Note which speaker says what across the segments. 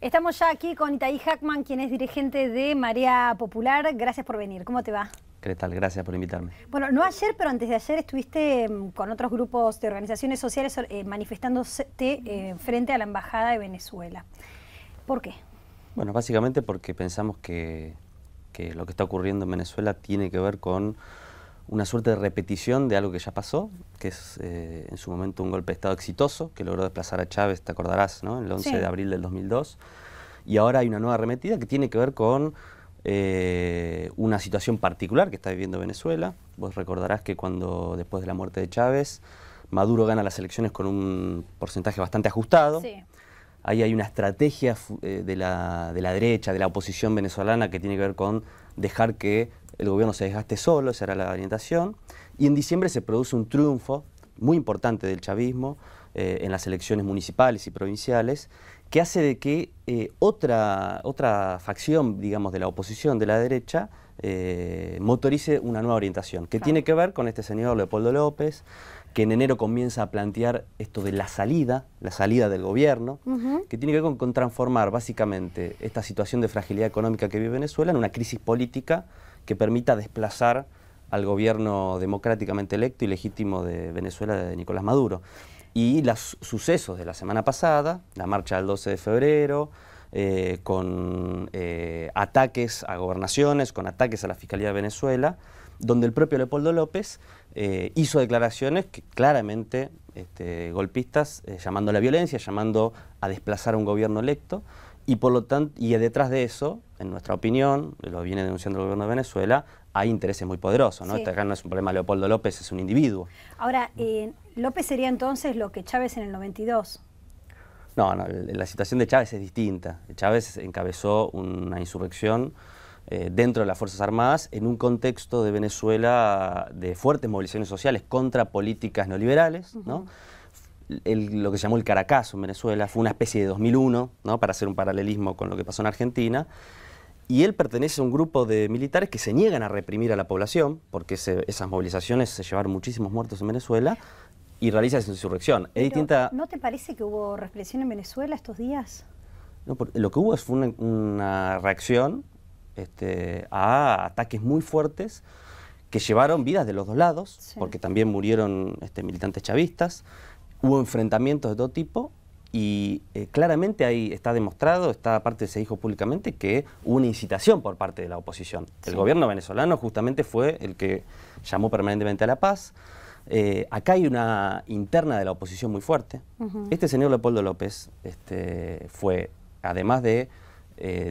Speaker 1: Estamos ya aquí con Itaí Hackman, quien es dirigente de Marea Popular. Gracias por venir. ¿Cómo te va?
Speaker 2: ¿Qué tal? Gracias por invitarme.
Speaker 1: Bueno, no ayer, pero antes de ayer estuviste con otros grupos de organizaciones sociales manifestándose frente a la Embajada de Venezuela. ¿Por qué?
Speaker 2: Bueno, básicamente porque pensamos que lo que está ocurriendo en Venezuela tiene que ver con una suerte de repetición de algo que ya pasó, que es en su momento un golpe de Estado exitoso, que logró desplazar a Chávez, te acordarás, ¿no? El 11 de abril del 2002. Y ahora hay una nueva arremetida que tiene que ver con una situación particular que está viviendo Venezuela. Vos recordarás que después de la muerte de Chávez, Maduro gana las elecciones con un porcentaje bastante ajustado.
Speaker 1: Sí.
Speaker 2: Ahí hay una estrategia de la derecha, de la oposición venezolana, que tiene que ver con dejar que el gobierno se desgaste solo, esa era la orientación. Y en diciembre se produce un triunfo muy importante del chavismo en las elecciones municipales y provinciales, que hace de que otra facción, digamos, de la oposición, de la derecha, motorice una nueva orientación, que tiene que ver con este señor Leopoldo López, que en enero comienza a plantear esto de la salida del gobierno, que tiene que ver con transformar básicamente esta situación de fragilidad económica que vive Venezuela en una crisis política que permita desplazar al gobierno democráticamente electo y legítimo de Venezuela, de Nicolás Maduro. Y los sucesos de la semana pasada, la marcha del 12 de febrero, con ataques a gobernaciones, con ataques a la Fiscalía de Venezuela, donde el propio Leopoldo López hizo declaraciones que claramente golpistas, llamando a la violencia, llamando a desplazar a un gobierno electo, y por lo tanto, y detrás de eso, en nuestra opinión, lo viene denunciando el gobierno de Venezuela, hay intereses muy poderosos, ¿no?
Speaker 1: Sí.
Speaker 2: Acá no es un problema de Leopoldo López, es un individuo.
Speaker 1: Ahora, López sería entonces lo que Chávez en el 92.
Speaker 2: No, la situación de Chávez es distinta. Chávez encabezó una insurrección dentro de las Fuerzas Armadas en un contexto de Venezuela de fuertes movilizaciones sociales contra políticas neoliberales, ¿no? Lo que se llamó el Caracazo en Venezuela fue una especie de 2001, ¿no? Para hacer un paralelismo con lo que pasó en Argentina. Y él pertenece a un grupo de militares que se niegan a reprimir a la población, porque esas movilizaciones se llevaron muchísimos muertos en Venezuela, y realiza esa insurrección.
Speaker 1: ¿No te parece que hubo represión en Venezuela estos días?
Speaker 2: No, lo que hubo fue una reacción a ataques muy fuertes que llevaron vidas de los dos lados, porque también murieron militantes chavistas, hubo enfrentamientos de todo tipo, y claramente ahí está demostrado, aparte se dijo públicamente, que hubo una incitación por parte de la oposición. El gobierno venezolano justamente fue el que llamó permanentemente a la paz. Acá hay una interna de la oposición muy fuerte. Este señor Leopoldo López fue, además de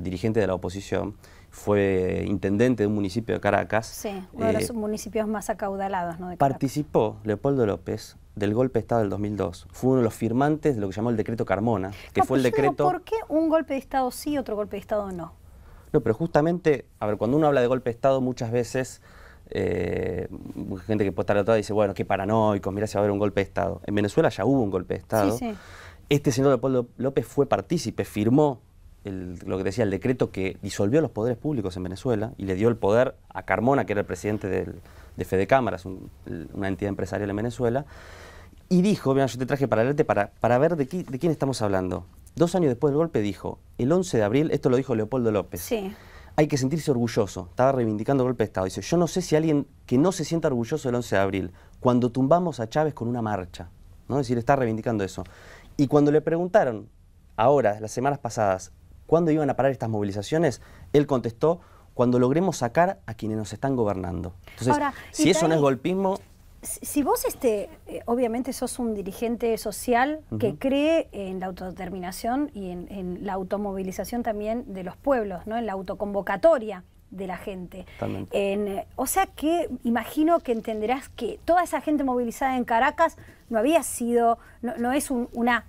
Speaker 2: dirigente de la oposición, fue intendente de un municipio de Caracas.
Speaker 1: Sí, uno de los municipios más acaudalados, ¿no? De Caracas.
Speaker 2: Participó Leopoldo López del golpe de Estado del 2002. Fue uno de los firmantes de lo que llamó el decreto Carmona, que fue el decreto...
Speaker 1: ¿Por qué un golpe de Estado sí, otro golpe de Estado no?
Speaker 2: No, pero justamente, a ver, cuando uno habla de golpe de Estado, muchas veces gente que puede estar atrás dice, bueno, qué paranoicos, mirá si va a haber un golpe de Estado. En Venezuela ya hubo un golpe de Estado.
Speaker 1: Sí, sí.
Speaker 2: Este señor Leopoldo López fue partícipe, firmó lo que decía el decreto que disolvió los poderes públicos en Venezuela y le dio el poder a Carmona, que era el presidente de Fede Cámaras, una entidad empresarial en Venezuela, y dijo, mira, yo te traje para leerte para ver de quién estamos hablando. 2 años después del golpe dijo, el 11 de abril, esto lo dijo Leopoldo López,
Speaker 1: sí,
Speaker 2: hay que sentirse orgulloso, estaba reivindicando el golpe de Estado, dice, yo no sé si alguien que no se sienta orgulloso del 11 de abril, cuando tumbamos a Chávez con una marcha, ¿no? Es decir, está reivindicando eso. Y cuando le preguntaron, ahora, las semanas pasadas, ¿cuándo iban a parar estas movilizaciones? Él contestó, cuando logremos sacar a quienes nos están gobernando. Entonces,
Speaker 1: ahora,
Speaker 2: si eso no es golpismo...
Speaker 1: Si vos, obviamente sos un dirigente social que cree en la autodeterminación y en la automovilización también de los pueblos, ¿no? En la autoconvocatoria de la gente. O sea que imagino que entenderás que toda esa gente movilizada en Caracas no había sido, no es una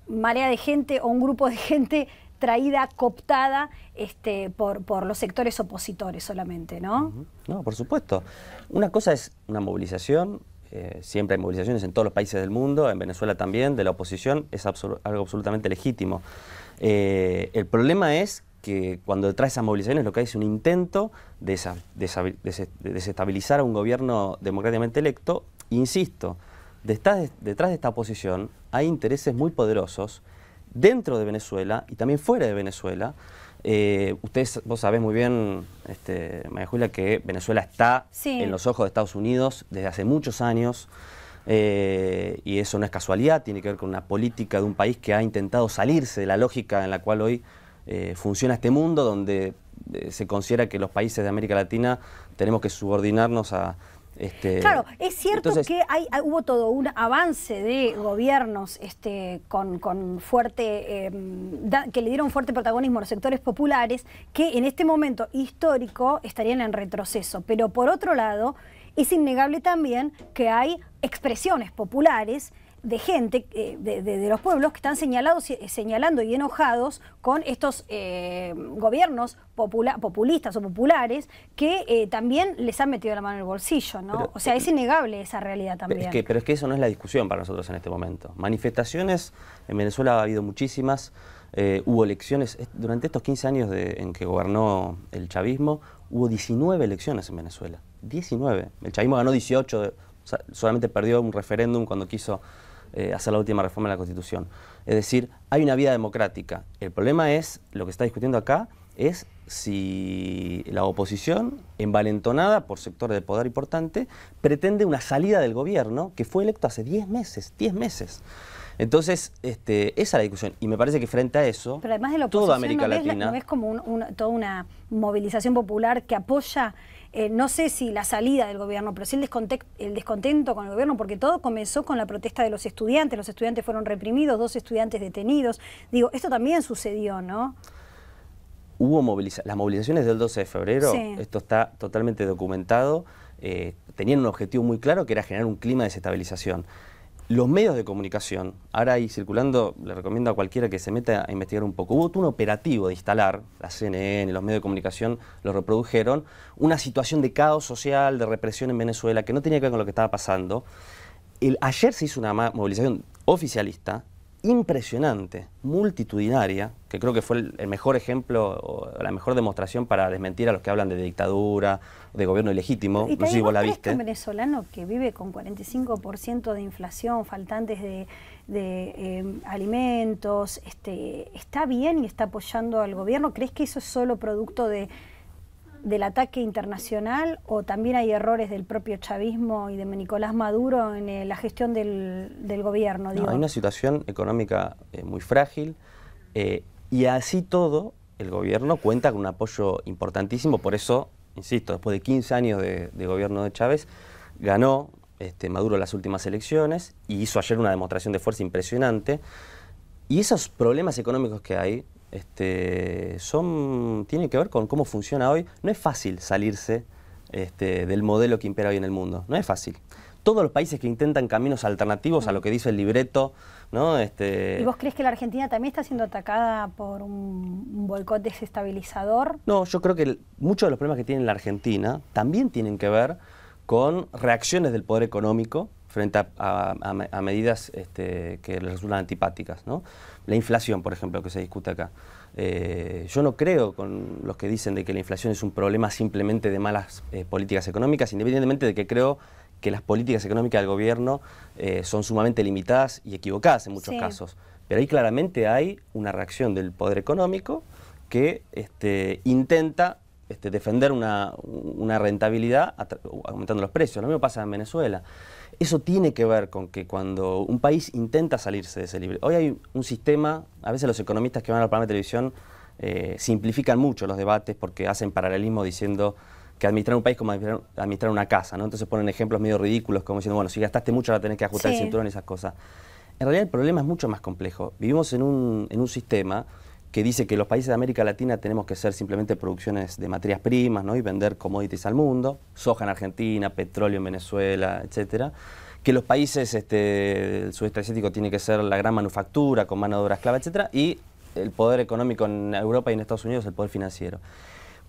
Speaker 1: marea de gente o un grupo de gente traída, cooptada por los sectores opositores solamente, ¿no?
Speaker 2: No, por supuesto. Una cosa es una movilización, siempre hay movilizaciones en todos los países del mundo, en Venezuela también, de la oposición, es algo absolutamente legítimo. El problema es que cuando detrás de esas movilizaciones lo que hay es un intento de desestabilizar a un gobierno democráticamente electo. Insisto, detrás de esta oposición hay intereses muy poderosos dentro de Venezuela y también fuera de Venezuela. Vos sabés muy bien, María Julia, que Venezuela está en los ojos de Estados Unidos desde hace muchos años. Y eso no es casualidad, tiene que ver con una política de un país que ha intentado salirse de la lógica en la cual hoy funciona este mundo, donde se considera que los países de América Latina tenemos que subordinarnos a...
Speaker 1: Claro, es cierto que hubo todo un avance de gobiernos con fuerte, que le dieron fuerte protagonismo a los sectores populares, que en este momento histórico estarían en retroceso. Pero por otro lado, es innegable también que hay expresiones populares de gente, de los pueblos, que están señalando y enojados con estos gobiernos populistas o populares que también les han metido la mano en el bolsillo, ¿no?
Speaker 2: Pero,
Speaker 1: o sea, es innegable esa realidad también.
Speaker 2: Pero es que eso no es la discusión para nosotros en este momento. Manifestaciones, en Venezuela ha habido muchísimas, hubo elecciones, durante estos 15 años en que gobernó el chavismo, hubo 19 elecciones en Venezuela, 19. El chavismo ganó 18, solamente perdió un referéndum cuando quiso hacer la última reforma de la Constitución. Es decir, hay una vía democrática. El problema es, lo que se está discutiendo acá, es si la oposición, envalentonada por sectores de poder importante, pretende una salida del gobierno que fue electo hace 10 meses, 10 meses. Entonces, esa es la discusión. Y me parece que frente a eso,
Speaker 1: pero además de la
Speaker 2: toda
Speaker 1: oposición,
Speaker 2: América Latina...
Speaker 1: ¿no ves como toda una movilización popular que apoya, no sé si la salida del gobierno, pero sí el descontento con el gobierno? Porque todo comenzó con la protesta de los estudiantes fueron reprimidos, 2 estudiantes detenidos. Digo, esto también sucedió, ¿no?
Speaker 2: Hubo las movilizaciones del 12 de febrero, esto está totalmente documentado, tenían un objetivo muy claro que era generar un clima de desestabilización. Los medios de comunicación, ahora ahí circulando, le recomiendo a cualquiera que se meta a investigar un poco, hubo un operativo de instalar, la CNN, los medios de comunicación lo reprodujeron, una situación de caos social, de represión en Venezuela, que no tenía que ver con lo que estaba pasando. Ayer se hizo una movilización oficialista, impresionante, multitudinaria, que creo que fue el mejor ejemplo o la mejor demostración para desmentir a los que hablan de dictadura, de gobierno ilegítimo.
Speaker 1: ¿Y
Speaker 2: no sé si vos la viste?
Speaker 1: Un venezolano que vive con 45% de inflación, faltantes de alimentos, ¿está bien y está apoyando al gobierno? ¿Crees que eso es solo producto del ataque internacional o también hay errores del propio chavismo y de Nicolás Maduro en la gestión del gobierno?
Speaker 2: No, hay una situación económica muy frágil y así todo el gobierno cuenta con un apoyo importantísimo, por eso, insisto, después de 15 años de gobierno de Chávez, ganó Maduro las últimas elecciones y hizo ayer una demostración de fuerza impresionante, y esos problemas económicos que hay tienen que ver con cómo funciona hoy. No es fácil salirse del modelo que impera hoy en el mundo, no es fácil. Todos los países que intentan caminos alternativos a lo que dice el libreto, ¿no? ¿Y
Speaker 1: vos crees que la Argentina también está siendo atacada por un boicot desestabilizador?
Speaker 2: No, yo creo que muchos de los problemas que tiene la Argentina también tienen que ver con reacciones del poder económico frente a medidas que les resultan antipáticas, ¿no? La inflación, por ejemplo, que se discute acá. Yo no creo con los que dicen de que la inflación es un problema simplemente de malas políticas económicas, independientemente de que creo que las políticas económicas del gobierno son sumamente limitadas y equivocadas en muchos casos. Pero ahí claramente hay una reacción del poder económico que intenta defender una rentabilidad aumentando los precios. Lo mismo pasa en Venezuela. Eso tiene que ver con que cuando un país intenta salirse de ese libre... Hoy hay un sistema, a veces los economistas que van al programa de televisión simplifican mucho los debates porque hacen paralelismo diciendo que administrar un país como administrar una casa, ¿no? Entonces ponen ejemplos medio ridículos como diciendo, bueno, si gastaste mucho ahora tenés que ajustar el cinturón y esas cosas. En realidad el problema es mucho más complejo. Vivimos en un sistema que dice que los países de América Latina tenemos que ser simplemente producciones de materias primas, ¿no? Y vender commodities al mundo, soja en Argentina, petróleo en Venezuela, etcétera. Que los países del sudeste asiático tiene que ser la gran manufactura con mano de obra esclava, etcétera, y el poder económico en Europa y en Estados Unidos el poder financiero.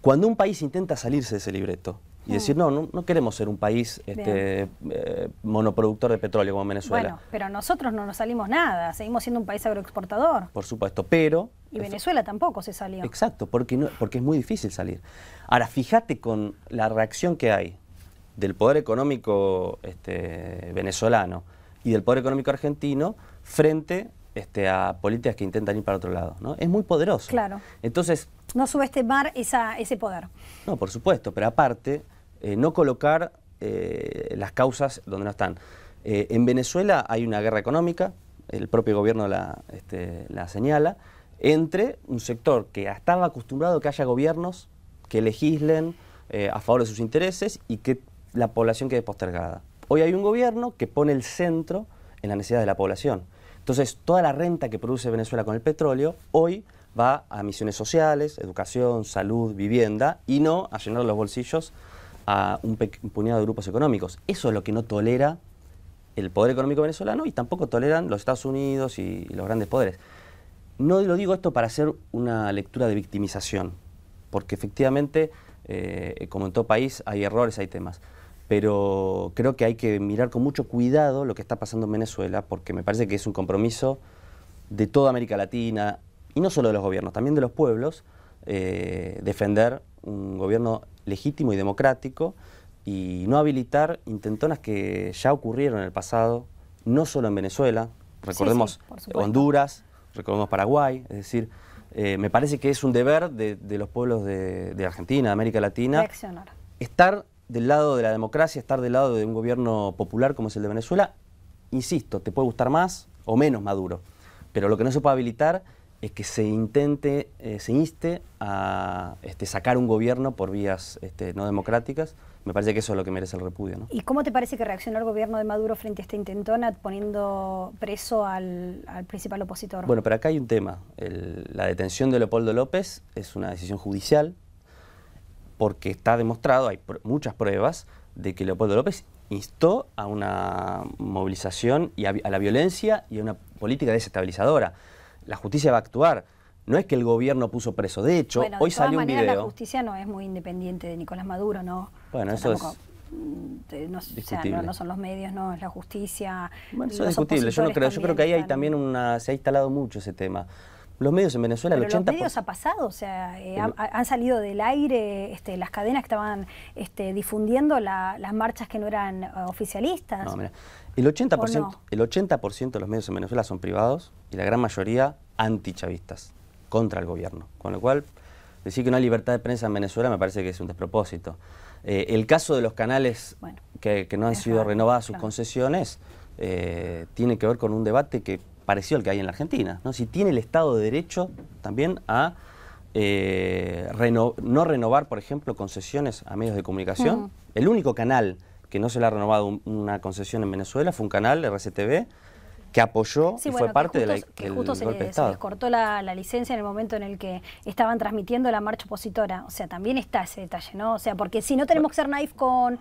Speaker 2: Cuando un país intenta salirse de ese libreto y decir, no queremos ser un país monoproductor de petróleo como Venezuela.
Speaker 1: Bueno, pero nosotros no nos salimos nada, seguimos siendo un país agroexportador.
Speaker 2: Por supuesto, pero...
Speaker 1: Y Venezuela tampoco se salió.
Speaker 2: Exacto, porque es muy difícil salir. Ahora, fíjate con la reacción que hay del poder económico venezolano y del poder económico argentino frente a políticas que intentan ir para otro lado, ¿no? Es muy poderoso.
Speaker 1: Claro.
Speaker 2: Entonces,
Speaker 1: no subestimar ese poder.
Speaker 2: No, por supuesto, pero aparte, no colocar las causas donde no están. En Venezuela hay una guerra económica, el propio gobierno la señala, entre un sector que estaba acostumbrado a que haya gobiernos que legislen a favor de sus intereses y que la población quede postergada. Hoy hay un gobierno que pone el centro en la necesidad de la población. Entonces, toda la renta que produce Venezuela con el petróleo, hoy va a misiones sociales, educación, salud, vivienda, y no a llenar los bolsillos a un puñado de grupos económicos. Eso es lo que no tolera el poder económico venezolano y tampoco toleran los Estados Unidos y los grandes poderes. No lo digo esto para hacer una lectura de victimización, porque efectivamente, como en todo país, hay errores, hay temas. Pero creo que hay que mirar con mucho cuidado lo que está pasando en Venezuela, porque me parece que es un compromiso de toda América Latina, y no solo de los gobiernos, también de los pueblos, defender un gobierno legítimo y democrático y no habilitar intentonas que ya ocurrieron en el pasado, no solo en Venezuela, recordemos Honduras, recordemos Paraguay, es decir, me parece que es un deber de los pueblos de Argentina, de América Latina,
Speaker 1: reaccionar,
Speaker 2: estar del lado de la democracia, estar del lado de un gobierno popular como es el de Venezuela. Insisto, te puede gustar más o menos Maduro, pero lo que no se puede habilitar es que se intente, se inste a sacar un gobierno por vías no democráticas. Me parece que eso es lo que merece el repudio, ¿no?
Speaker 1: ¿Y cómo te parece que reaccionó el gobierno de Maduro frente a esta intentona, poniendo preso al principal opositor?
Speaker 2: Bueno, pero acá hay un tema. La detención de Leopoldo López es una decisión judicial, porque está demostrado, hay muchas pruebas, de que Leopoldo López instó a una movilización y a la violencia y a una política desestabilizadora. La justicia va a actuar. No es que el gobierno puso preso. De hecho,
Speaker 1: bueno,
Speaker 2: hoy salió un video...
Speaker 1: La justicia no es muy independiente de Nicolás Maduro, ¿no?
Speaker 2: Bueno, eso es
Speaker 1: discutible. No son los medios, no, es la justicia.
Speaker 2: Bueno, eso es discutible. Yo creo que ahí también se ha instalado mucho ese tema. Los medios en Venezuela,
Speaker 1: pero
Speaker 2: el 80%...
Speaker 1: los medios ha pasado, o sea, han salido del aire las cadenas que estaban difundiendo las marchas que no eran oficialistas.
Speaker 2: No, mira, el 80% de los medios en Venezuela son privados y la gran mayoría antichavistas, contra el gobierno. Con lo cual, decir que no hay libertad de prensa en Venezuela me parece que es un despropósito. El caso de los canales que no han sido renovadas sus concesiones tiene que ver con un debate que parecido al que hay en la Argentina, ¿no? Si tiene el Estado de Derecho también a no renovar, por ejemplo, concesiones a medios de comunicación. El único canal que no se le ha renovado una concesión en Venezuela fue un canal, RCTV, que apoyó y fue parte del golpe de Estado. Se les cortó la licencia en el momento en el que estaban transmitiendo la marcha opositora. O sea, también está ese detalle, ¿no? O sea, porque si no tenemos que ser naif con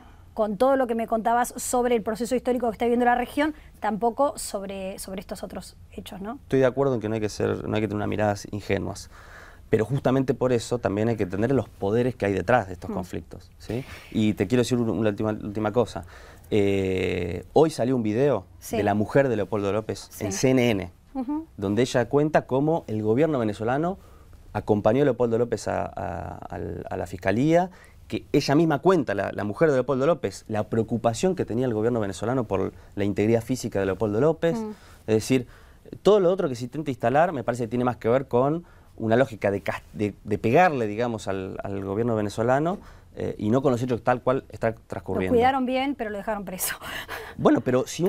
Speaker 2: todo lo que me contabas sobre el proceso histórico que está viviendo la región, tampoco sobre estos otros hechos, ¿no? Estoy de acuerdo en que no hay que tener unas miradas ingenuas, pero justamente por eso también hay que entender los poderes que hay detrás de estos conflictos, ¿sí? Y te quiero decir una última cosa. Hoy salió un video de la mujer de Leopoldo López en CNN, donde ella cuenta cómo el gobierno venezolano acompañó a Leopoldo López a la fiscalía, que ella misma cuenta, la mujer de Leopoldo López, la preocupación que tenía el gobierno venezolano por la integridad física de Leopoldo López. Es decir, todo lo otro que se intenta instalar me parece que tiene más que ver con una lógica de pegarle, digamos, al gobierno venezolano y no con los hechos tal cual está transcurriendo.
Speaker 1: Lo cuidaron bien, pero lo dejaron preso.
Speaker 2: Bueno, pero si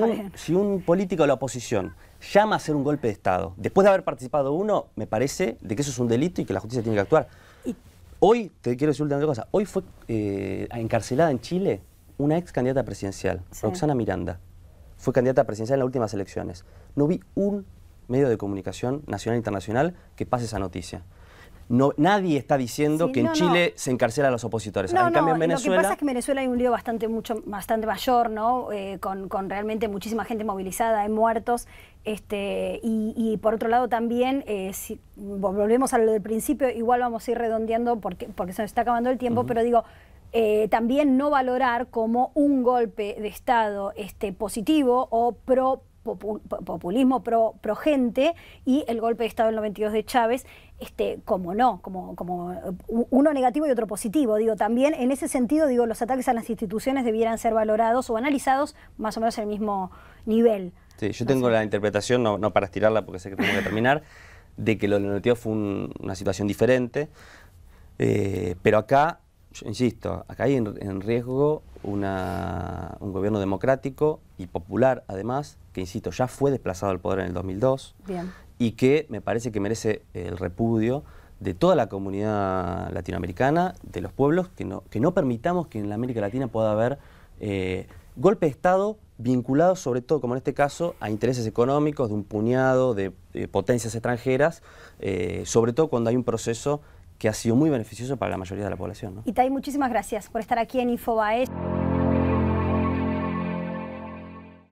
Speaker 2: un político de la oposición llama a hacer un golpe de Estado, después de haber participado uno, me parece de que eso es un delito y que la justicia tiene que actuar. Hoy, te quiero decir una cosa, hoy fue encarcelada en Chile una ex candidata presidencial, Roxana Miranda. Fue candidata presidencial en las últimas elecciones. No vi un medio de comunicación nacional e internacional que pase esa noticia. Nadie está diciendo que en Chile se encarcela a los opositores. En cambio, en Venezuela...
Speaker 1: Lo que pasa es que en Venezuela hay un lío bastante mayor, ¿no? Con realmente muchísima gente movilizada, hay muertos. Y por otro lado también, si volvemos a lo del principio, igual vamos a ir redondeando porque se nos está acabando el tiempo, pero digo, también no valorar como un golpe de Estado positivo o pro populismo pro gente y el golpe de Estado del 92 de Chávez, como uno negativo y otro positivo. Digo, también en ese sentido, digo, los ataques a las instituciones debieran ser valorados o analizados más o menos en el mismo nivel.
Speaker 2: Sí, yo tengo la interpretación, no para estirarla porque sé que tengo que terminar, de que lo del 92 fue una situación diferente, pero acá, yo insisto, acá hay en riesgo un gobierno democrático y popular, además, que, insisto, ya fue desplazado del poder en el 2002.
Speaker 1: Bien.
Speaker 2: Y que me parece que merece el repudio de toda la comunidad latinoamericana, de los pueblos, que no permitamos que en la América Latina pueda haber golpe de Estado vinculados, sobre todo, como en este caso, a intereses económicos de un puñado de potencias extranjeras, sobre todo cuando hay un proceso que ha sido muy beneficioso para la mayoría de la población, ¿no?
Speaker 1: Itay, muchísimas gracias por estar aquí en Infobae.